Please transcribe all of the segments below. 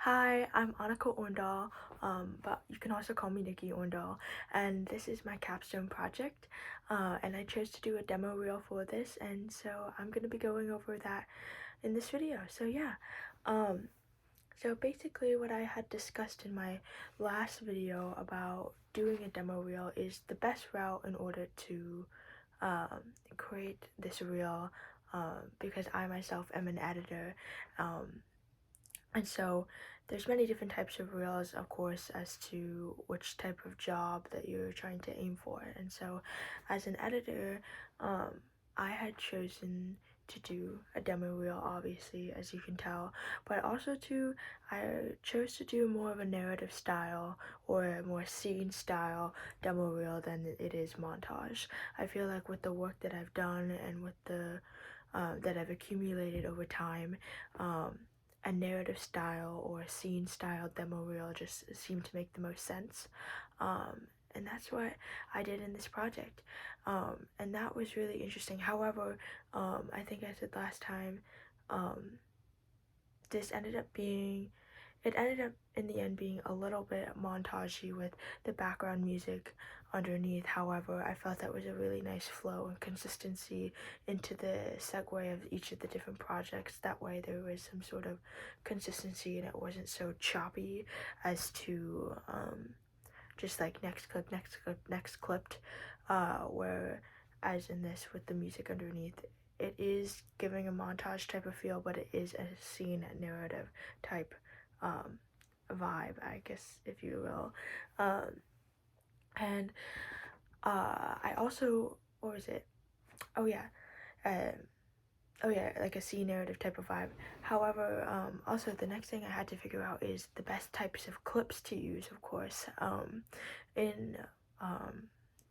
Hi, I'm Annika Orndal, but you can also call me Nikki Orndal, and this is my capstone project, and I chose to do a demo reel for this, and so I'm going to be going over that in this video. So yeah, um, so basically what I had discussed in my last video about doing a demo reel is the best route in order to um, create this reel, because I myself am an editor, um, and so there's many different types of reels, of course, as to which type of job that you're trying to aim for. And so as an editor, I had chosen to do a demo reel, obviously, as you can tell, but also I chose to do more of a narrative style or a more scene style demo reel than it is montage. I feel like with the work that I've done and with the that I've accumulated over time, a narrative style or a scene style demo reel just seemed to make the most sense. And that's what I did in this project. And that was really interesting. However, I think I said last time, um, this ended up being it ended up in the end being a little bit montagey with the background music underneath. However, I felt that was a really nice flow and consistency into the segue of each of the different projects. That way there was some sort of consistency and it wasn't so choppy as to just like next clip, next clip, next clipped, where as in this with the music underneath, it is giving a montage type of feel, but it is a scene narrative type vibe, I guess, if you will. And I also, what was it? Oh yeah, uh, like a scene narrative type of vibe. However, also the next thing I had to figure out is the best types of clips to use, of course, in um,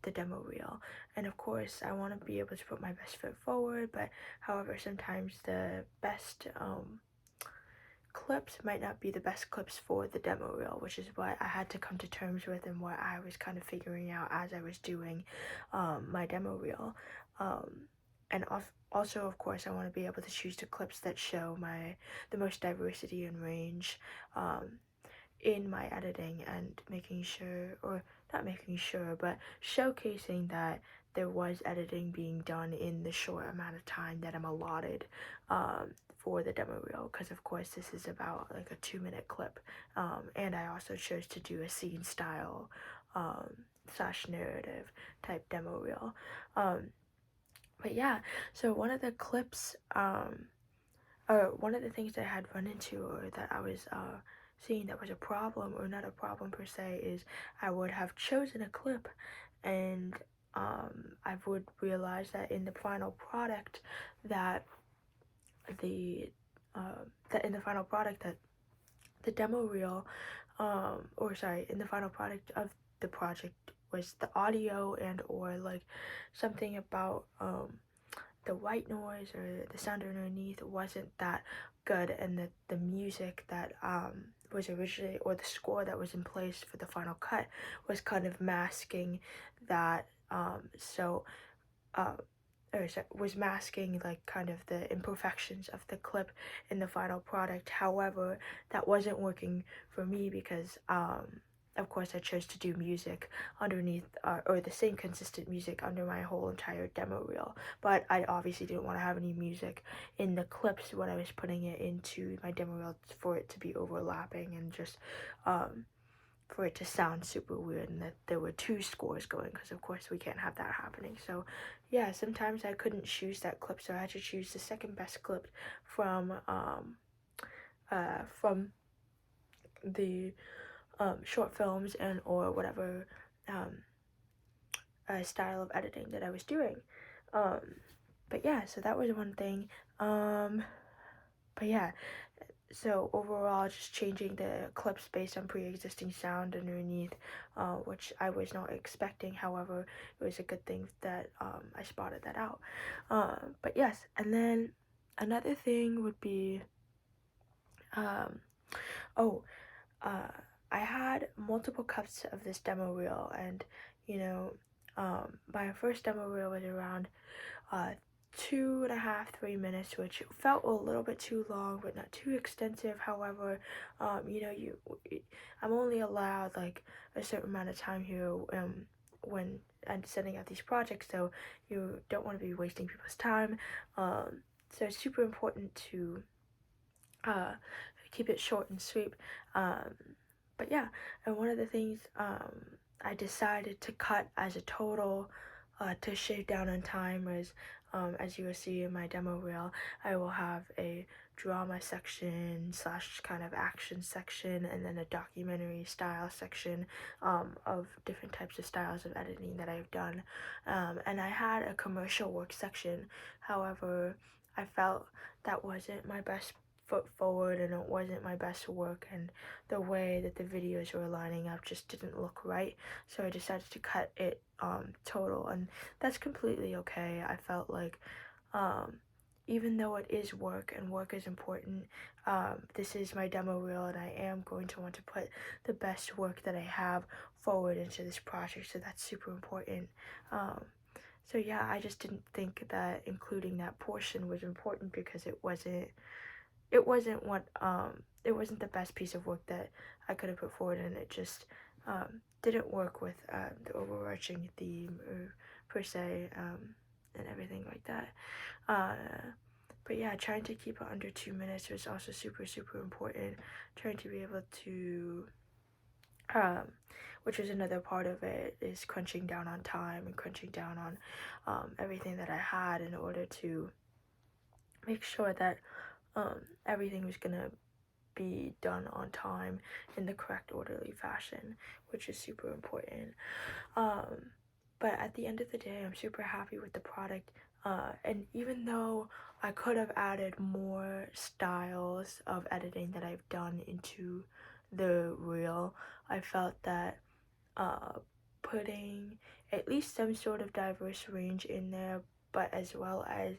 the demo reel. And of course, I want to be able to put my best foot forward, but however, sometimes the best clips might not be the best clips for the demo reel, which is what I had to come to terms with and what I was kind of figuring out as I was doing my demo reel. And also, of course, I want to be able to choose the clips that show the most diversity and range in my editing, and making sure, or not making sure, but showcasing that there was editing being done in the short amount of time that I'm allotted for the demo reel, because of course this is about like a 2-minute clip, and I also chose to do a scene style slash narrative type demo reel. But yeah, so one of the clips, or one of the things that I had run into, or that I was seeing that was a problem, or not a problem per se, is I would have chosen a clip, and I would realize that in the final product that the that in the final product that the demo reel, or sorry, in the final product of the project was the audio and or like something about the white noise or the sound underneath wasn't that good, and the music that was originally, or the score that was in place for the final cut, was kind of masking that, so uh was masking like kind of the imperfections of the clip in the final product. However, that wasn't working for me because of course I chose to do music underneath, or the same consistent music under my whole entire demo reel, but I obviously didn't want to have any music in the clips when I was putting it into my demo reel for it to be overlapping and just for it to sound super weird, and that there were two scores going, because of course we can't have that happening. So yeah, sometimes I couldn't choose that clip, so I had to choose the second best clip from from the short films and or whatever um, style of editing that I was doing. um, but yeah, so that was one thing. But yeah, so overall, just changing the clips based on pre-existing sound underneath, which I was not expecting. However, it was a good thing that I spotted that out. But yes, and then another thing would be, um, oh, uh, I had multiple cuts of this demo reel, and you know, my first demo reel was around 2.5, 3 minutes, which felt a little bit too long, but not too extensive. However, you know, I'm only allowed like a certain amount of time here when I'm sending out these projects, so you don't want to be wasting people's time. So it's super important to uh, keep it short and sweet. Um, but yeah, and one of the things I decided to cut as a total to shave down on time was, as you will see in my demo reel, I will have a drama section slash kind of action section, and then a documentary style section of different types of styles of editing that I've done. And I had a commercial work section. However, I felt that wasn't my best foot forward, and it wasn't my best work, and the way that the videos were lining up just didn't look right, so I decided to cut it total, and that's completely okay. I felt like um, even though it is work and work is important, this is my demo reel, and I am going to want to put the best work that I have forward into this project, so that's super important. um, so yeah, I just didn't think that including that portion was important because it wasn't the best piece of work that I could have put forward, and it just didn't work with the overarching theme or per se, and everything like that. Uh, but yeah, trying to keep it under 2 minutes was also super important. Trying to be able to, which was another part of it, is crunching down on time and crunching down on everything that I had in order to make sure that everything was gonna be done on time in the correct orderly fashion, which is super important. Um, but at the end of the day, I'm super happy with the product. And even though I could have added more styles of editing that I've done into the reel, I felt that uh, putting at least some sort of diverse range in there, but as well as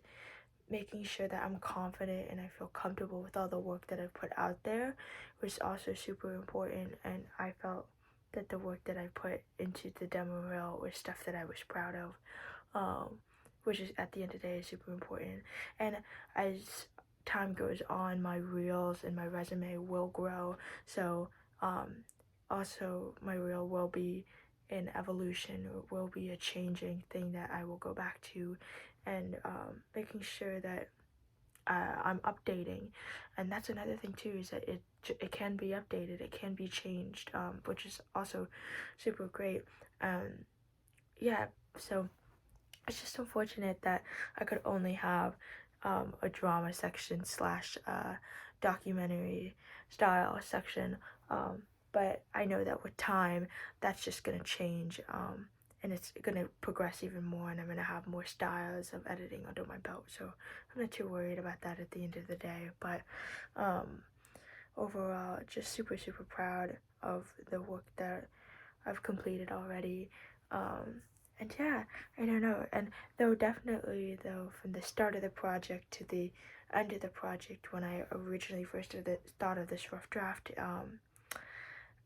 making sure that I'm confident and I feel comfortable with all the work that I've put out there was also super important. And I felt that the work that I put into the demo reel was stuff that I was proud of, which is at the end of the day super important. And as time goes on, my reels and my resume will grow. So also my reel will be an evolution, or will be a changing thing that I will go back to, and making sure that I'm updating. And that's another thing too, is that it can be updated, it can be changed, which is also super great. Yeah, so it's just unfortunate that I could only have a drama section slash documentary style section, but I know that with time that's just gonna change, and it's gonna progress even more, and I'm gonna have more styles of editing under my belt, so I'm not too worried about that at the end of the day. But um, overall, just super proud of the work that I've completed already. And yeah, I don't know. And though definitely though, from the start of the project to the end of the project, when I originally first thought of this rough draft,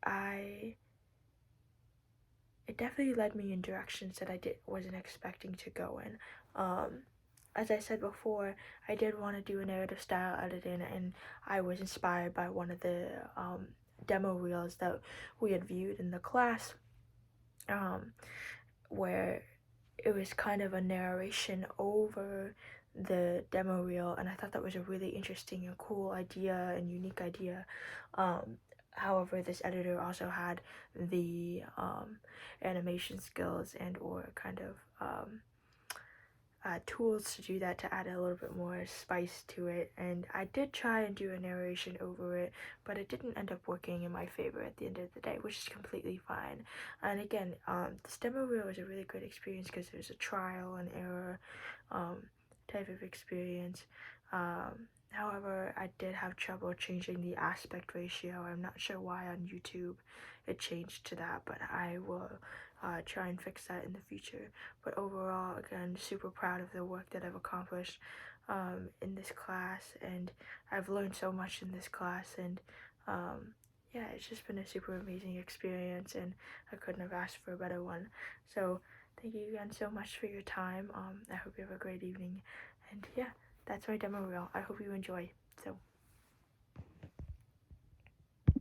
I it definitely led me in directions that I wasn't expecting to go in. As I said before, I did want to do a narrative style editing, and I was inspired by one of the demo reels that we had viewed in the class, um, where it was kind of a narration over the demo reel, and I thought that was a really interesting and cool idea and unique idea. However, this editor also had the animation skills and or kind of tools to do that, to add a little bit more spice to it, and I did try and do a narration over it, but it didn't end up working in my favor at the end of the day, which is completely fine. And again, this demo reel was a really good experience because it was a trial and error type of experience. However, I did have trouble changing the aspect ratio. I'm not sure why on YouTube it changed to that, but I will try and fix that in the future. But overall, again, super proud of the work that I've accomplished in this class, and I've learned so much in this class, and yeah, it's just been a super amazing experience, and I couldn't have asked for a better one. So thank you again so much for your time. I hope you have a great evening, And yeah, that's my demo reel. I hope you enjoy. So